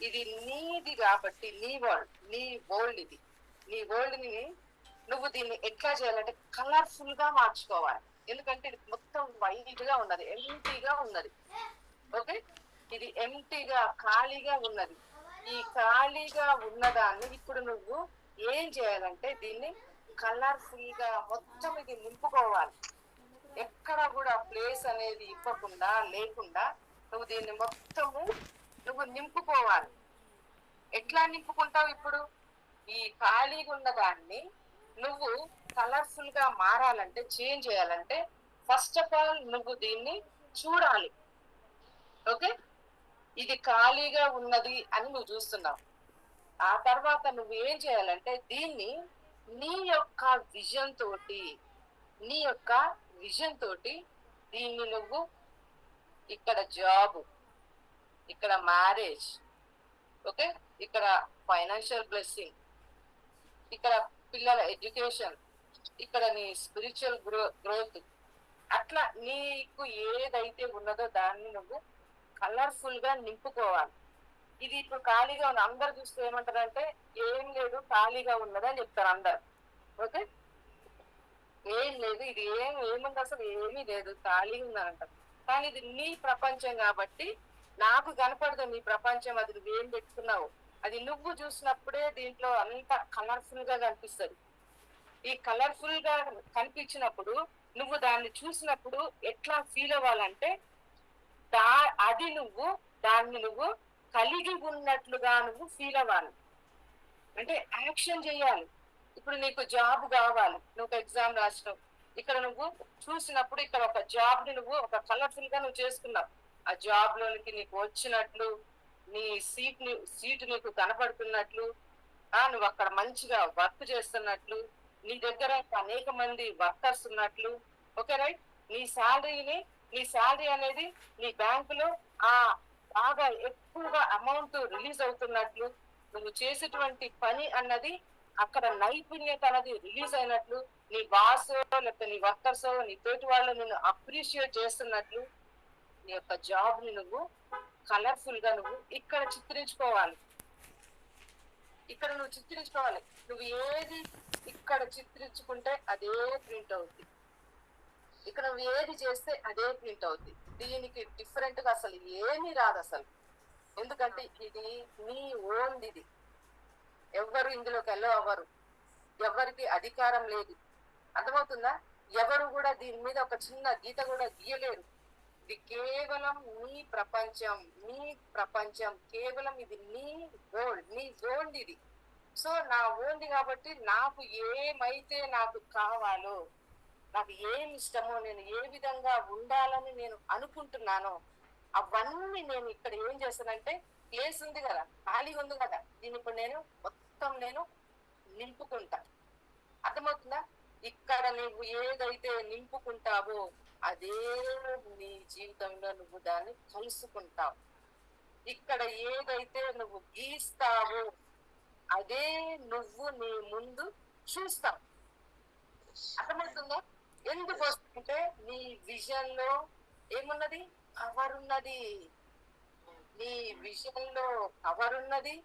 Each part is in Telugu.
ఇది నీది కాబట్టి నీ వరల్డ్ ఇది. నీ వరల్డ్ ని నువ్వు దీన్ని ఎట్లా చేయాలంటే కలర్ఫుల్ గా మార్చుకోవాలి. ఎందుకంటే ఇది మొత్తం వైట్ గా ఉన్నది, ఎంటీగా ఉన్నది. ఓకే, ఇది ఎంటీగా ఖాళీగా ఉన్నది. ఈ ఖాళీగా ఉన్నదాన్ని ఇప్పుడు నువ్వు ఏం చేయాలంటే దీన్ని కలర్ఫుల్ గా మొత్తం ఇది నింపుకోవాలి. ఎక్కడ కూడా ప్లేస్ అనేది ఇవ్వకుండా లేకుండా నువ్వు దీన్ని మొత్తము నువ్వు నింపుకోవాలి. ఎట్లా నింపుకుంటావు? ఇప్పుడు ఈ ఖాళీగా ఉన్న దాన్ని నువ్వు కలర్ఫుల్ గా మారాలంటే, చేంజ్ చేయాలంటే ఫస్ట్ ఆఫ్ ఆల్ నువ్వు దీన్ని చూడాలి. ఓకే, ఇది ఖాళీగా ఉన్నది అని నువ్వు చూస్తున్నావు. ఆ తర్వాత నువ్వు ఏం చేయాలంటే దీన్ని నీ యొక్క విజన్ తోటి దీన్ని నువ్వు ఇక్కడ జాబ్, ఇక్కడ మ్యారేజ్, ఓకే, ఇక్కడ ఫైనాన్షియల్ బ్లెస్సింగ్, ఇక్కడ పిల్లల ఎడ్యుకేషన్, ఇక్కడ నీ స్పిరిచువల్ గ్రోత్, అట్లా నీకు ఏదైతే ఉన్నదో దాన్ని నువ్వు కలర్ఫుల్ గా నింపుకోవాలి. ఇది ఇప్పుడు ఖాళీగా ఉన్న అందరు చూస్తే ఏమంటారంటే ఏం లేదు ఖాళీగా ఉన్నదని చెప్తారు అందరు. ఓకే, ఏం లేదు, ఇది ఏముంది అసలు ఏమీ లేదు ఖాళీగా ఉందనంటారు. కానీ ఇది నీ ప్రపంచం కాబట్టి నాకు కనపడదు నీ ప్రపంచం. అది నువ్వేం పెట్టుకున్నావు అది నువ్వు చూసినప్పుడే దీంట్లో అంత కలర్ఫుల్ గా కనిపిస్తుంది. ఈ కలర్ఫుల్ గా కనిపించినప్పుడు నువ్వు దాన్ని చూసినప్పుడు ఎట్లా ఫీల్ అవ్వాలంటే దాన్ని నువ్వు కలిగి ఉన్నట్లుగా నువ్వు ఫీల్ అవ్వాలి. అంటే యాక్షన్ చేయాలి. ఇప్పుడు నీకు జాబ్ కావాలి, నువ్వు ఎగ్జామ్ రాసినావు, ఇక్కడ నువ్వు చూసినప్పుడు ఇక్కడ ఒక జాబ్ ని నువ్వు ఒక కలర్ఫుల్ గా నువ్వు చేసుకున్నావు. ఆ జాబ్ లోనికి నీకు వచ్చినట్లు, నీ సీట్ నీకు కనపడుతున్నట్లు, నువ్వు అక్కడ మంచిగా వర్క్ చేస్తున్నట్లు, నీ దగ్గర అనేక మంది వర్కర్స్ ఉన్నట్లు. ఓకే రైట్, నీ శాలరీ అనేది నీ బ్యాంకులో బాగా ఎక్కువగా అమౌంట్ రిలీజ్ అవుతున్నట్లు, నువ్వు చేసేటువంటి పని అన్నది అక్కడ నైపుణ్యత అనేది రిలీజ్ అయినట్లు, నీ బాస్ లేకపోతే నీ వర్కర్స్ నీ తోటి వాళ్ళు నిన్ను అప్రిషియేట్ చేస్తున్నట్లు నీ యొక్క జాబ్ ని నువ్వు కలర్ఫుల్ గా నువ్వు ఇక్కడ చిత్రించుకోవాలి. నువ్వు ఏది ఇక్కడ చిత్రించుకుంటే అదే ప్రింట్ అవుతుంది. ఇక్కడ నువ్వు ఏది చేస్తే అదే ప్రింట్ అవుతుంది. దీనికి డిఫరెంట్ గా అసలు ఏమీ రాదు అసలు. ఎందుకంటే ఇది నీ ఓన్. ఇది ఎవరు ఇందులోకి అవ్వరు, ఎవరికి అధికారం లేదు. అర్థమవుతుందా? ఎవరు కూడా దీని మీద ఒక చిన్న గీత కూడా గీయలేరు. ఇది కేవలం నీ ప్రపంచం, కేవలం ఇది నీ ఓన్ ఇది. సో నా ఓన్ది కాబట్టి నాకు ఏమైతే నాకు కావాలో, నాకు ఏమి ఇష్టమో, నేను ఏ విధంగా ఉండాలని నేను అనుకుంటున్నానో అవన్నీ నేను ఇక్కడ ఏం చేస్తానంటే, ప్లేస్ ఉంది కదా, ఖాళీగా ఉంది కదా, దీన్ని ఇప్పుడు నేను నింపుకుంటా. అర్థమవుతుందా? ఇక్కడ నువ్వు ఏదైతే నింపుకుంటావో అదే నీ జీవితంలో నువ్వు దాన్ని కలుసుకుంటావు. ఇక్కడ ఏదైతే నువ్వు గీస్తావో అదే నువ్వు నీ ముందు చూస్తావు. అర్థమవుతుందా? ఎందుకు వస్తుంటే నీ విజన్ లో ఏమున్నది? కవర్ ఉన్నది. నీ విజన్ లో కవర్ ఉన్నది.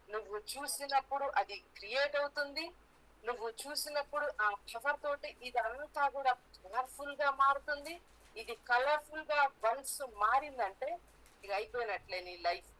నువ్వు చూసినప్పుడు అది క్రియేట్ అవుతుంది. నువ్వు చూసినప్పుడు ఆ కవర్ తోటి ఇదంతా కూడా కలర్ఫుల్ గా మారుతుంది. ఇది కలర్ఫుల్ గా వన్స్ మారిందంటే ఇది అయిపోయినట్లే నీ లైఫ్.